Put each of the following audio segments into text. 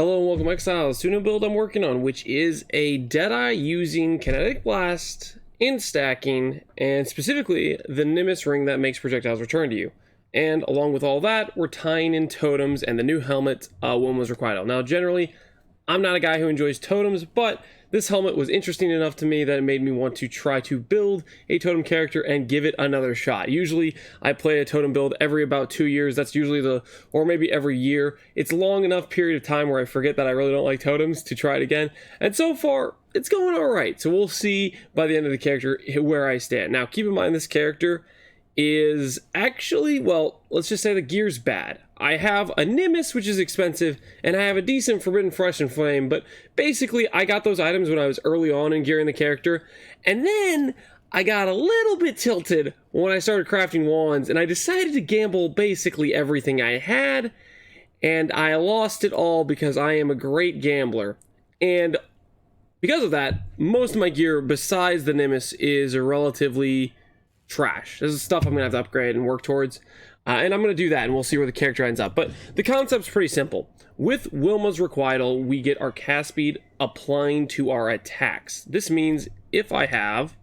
Hello and welcome Exiles to a new build I'm working on, which is a Deadeye using Kinetic Blast, stacking, and specifically the nimis ring that makes projectiles return to you. And along with all that, we're tying in Totems and the new helmet, wilma's requital. Now generally, I'm not a guy who enjoys Totems, but this helmet was interesting enough to me that it made me want to try to build a Totem character and give it another shot. Usually I play a Totem build every about 2 years. That's usually or maybe every year. It's long enough period of time where I forget that I really don't like Totems to try it again. And so far, it's going all right. So we'll see by the end of the character where I stand. Now, keep in mind this character is actually, well, let's just say the gear's bad. I have a nimis, which is expensive, and I have a decent forbidden flesh and flame, but basically I got those items when I was early on in gearing the character, and then I got a little bit tilted when I started crafting wands, and I decided to gamble basically everything I had, and I lost it all because I am a great gambler. And because of that, most of my gear besides the nimis is relatively trash. This is stuff I'm gonna have to upgrade and work towards, and I'm gonna do that, and we'll see where the character ends up. But the concept's pretty simple. With wilma's requital, we get our cast speed applying to our attacks. This means if I have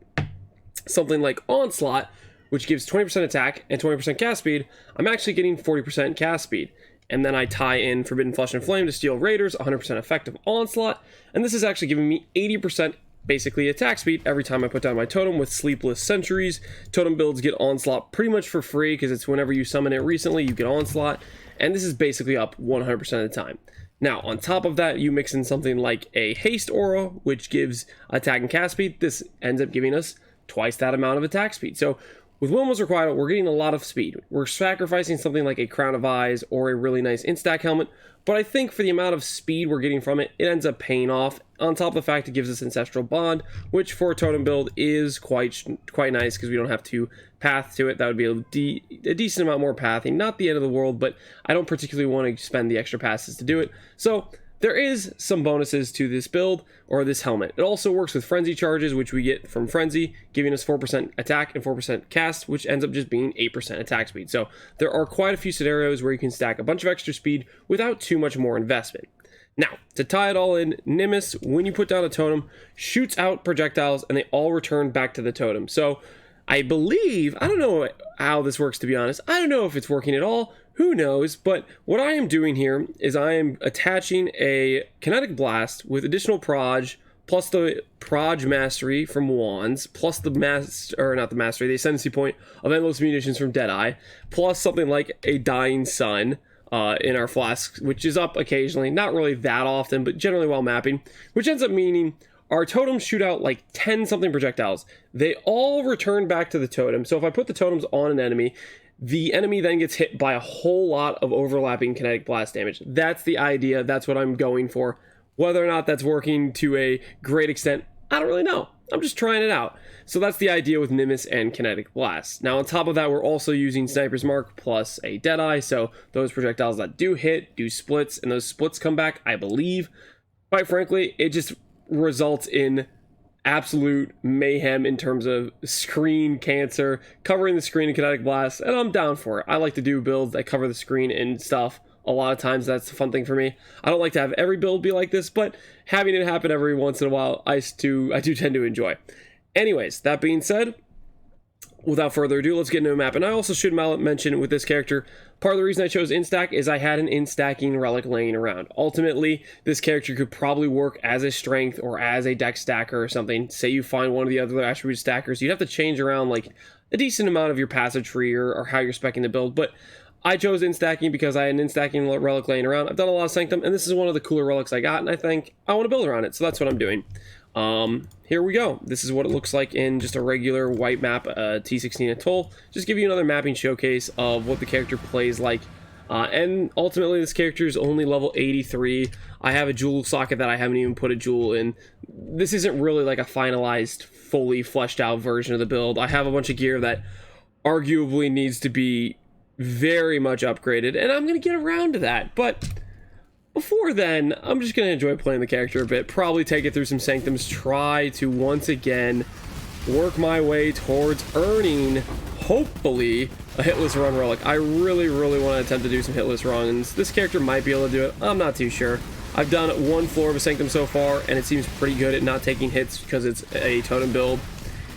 something like onslaught, which gives 20% attack and 20% cast speed, I'm actually getting 40% cast speed. And then I tie in forbidden flesh and flame to steal raiders, 100% effective onslaught, and this is actually giving me 80% basically attack speed every time I put down my totem with sleepless sentries. Totem builds get onslaught pretty much for free because it's whenever you summon it recently you get onslaught, and this is basically up 100% of the time. Now on top of that, you mix in something like a haste aura, which gives attack and cast speed. This ends up giving us twice that amount of attack speed. So with wilma's requital, we're getting a lot of speed. We're sacrificing something like a crown of eyes or a really nice instack helmet, but I think for the amount of speed we're getting from it, it ends up paying off. On top of the fact it gives us ancestral bond, which for a totem build is quite nice because we don't have to path to it. That would be a decent amount more pathing. Not the end of the world, but I don't particularly want to spend the extra passes to do it. So there is some bonuses to this build, or this helmet. It also works with frenzy charges, which we get from frenzy, giving us 4% attack and 4% cast, which ends up just being 8% attack speed. So there are quite a few scenarios where you can stack a bunch of extra speed without too much more investment. Now, to tie it all in, nimis, when you put down a totem, shoots out projectiles and they all return back to the totem. So I believe, I don't know how this works to be honest, I don't know if it's working at all, who knows, but what I am doing here is I am attaching a kinetic blast with additional proj, plus the proj mastery from wands, plus the the ascendancy point of endless munitions from Deadeye, plus something like a dying sun in our flasks, which is up occasionally, not really that often, but generally while mapping, which ends up meaning our totems shoot out like 10 something projectiles. They all return back to the totem. So if I put the totems on an enemy, the enemy then gets hit by a whole lot of overlapping kinetic blast damage. That's the idea. That's what I'm going for. Whether or not that's working to a great extent, I don't really know. I'm just trying it out. So that's the idea with nimis and kinetic blast. Now on top of that, we're also using sniper's mark plus a Deadeye. So those projectiles that do hit do splits, and those splits come back, I believe. Quite frankly, it just results in absolute mayhem in terms of screen cancer, covering the screen in kinetic blast, and I'm down for it. I like to do builds that cover the screen and stuff. A lot of times that's a fun thing for me. I don't like to have every build be like this, but having it happen every once in a while, I do tend to enjoy. Anyways, that being said, without further ado, let's get into a map. And I also should mention with this character, part of the reason I chose instack is I had an instacking relic laying around. Ultimately, this character could probably work as a strength or as a dex stacker or something. Say you find one of the other attribute stackers, you'd have to change around like a decent amount of your passive tree or how you're speccing the build. But I chose instacking because I had an instacking relic laying around. I've done a lot of Sanctum, and this is one of the cooler relics I got, and I think I want to build around it, so that's what I'm doing. Here we go. This is what it looks like in just a regular white map, T16 Atoll. Just give you another mapping showcase of what the character plays like. And ultimately, this character is only level 83. I have a jewel socket that I haven't even put a jewel in. This isn't really like a finalized, fully fleshed out version of the build. I have a bunch of gear that arguably needs to be very much upgraded, and I'm going to get around to that. But before then, I'm just going to enjoy playing the character a bit, probably take it through some Sanctums, try to once again work my way towards earning, hopefully, a hitless run relic. I really want to attempt to do some hitless runs. This character might be able to do it. I'm not too sure. I've done one floor of a Sanctum so far, and it seems pretty good at not taking hits because it's a totem build.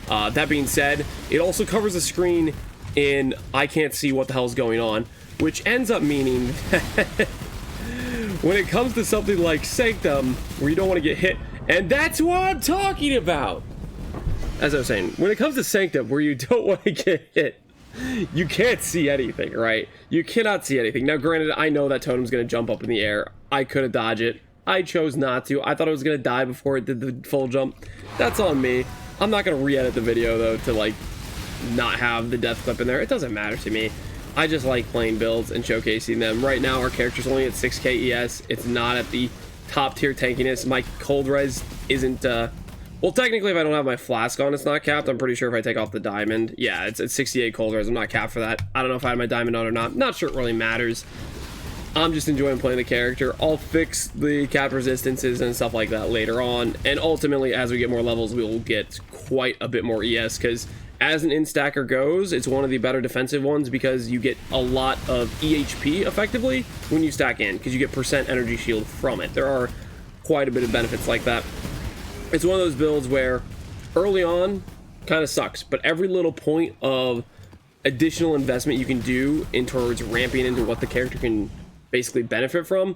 That being said, it also covers the screen in I can't see what the hell's going on, which ends up meaning that when it comes to something like Sanctum, where you don't want to get hit, and that's what I'm talking about! As I was saying, when it comes to Sanctum, where you don't want to get hit, you can't see anything, right? You cannot see anything. Now, granted, I know that totem's going to jump up in the air. I could have dodged it. I chose not to. I thought it was going to die before it did the full jump. That's on me. I'm not going to re-edit the video, though, to, like, not have the death clip in there. It doesn't matter to me. I just like playing builds and showcasing them. Right now, our character's only at 6k ES. It's not at the top tier tankiness. My cold res isn't, well, technically, if I don't have my flask on, it's not capped. I'm pretty sure if I take off the diamond, yeah, it's at 68 cold res. I'm not capped for that. I don't know if I had my diamond on or not. Not sure it really matters. I'm just enjoying playing the character. I'll fix the cap resistances and stuff like that later on. And ultimately, as we get more levels, we will get quite a bit more ES, because as an in-stacker goes, it's one of the better defensive ones because you get a lot of EHP, effectively, when you stack in, because you get % energy shield from it. There are quite a bit of benefits like that. It's one of those builds where early on kind of sucks, but every little point of additional investment you can do in towards ramping into what the character can basically benefit from,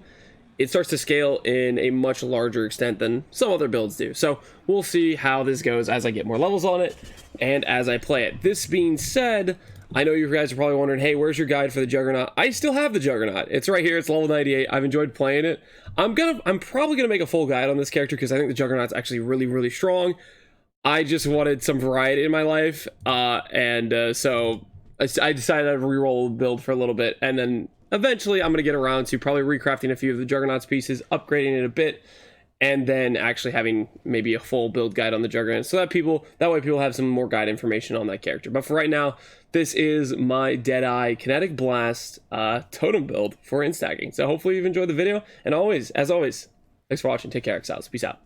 it starts to scale in a much larger extent than some other builds do. So we'll see how this goes as I get more levels on it and as I play it. This being said, I know you guys are probably wondering, hey, where's your guide for the Juggernaut? I still have the Juggernaut. It's right here. It's level 98. I've enjoyed playing it. I'm probably gonna make a full guide on this character because I think the Juggernaut's actually really, really strong. I just wanted some variety in my life, so I decided I'd re-roll the build for a little bit, and then eventually I'm gonna get around to probably recrafting a few of the Juggernaut's pieces, upgrading it a bit, and then actually having maybe a full build guide on the Juggernaut, so that way people have some more guide information on that character. But for right now, this is my Deadeye Kinetic Blast totem build for instacking. So hopefully you've enjoyed the video, and as always, thanks for watching. Take care, exiles. Peace out.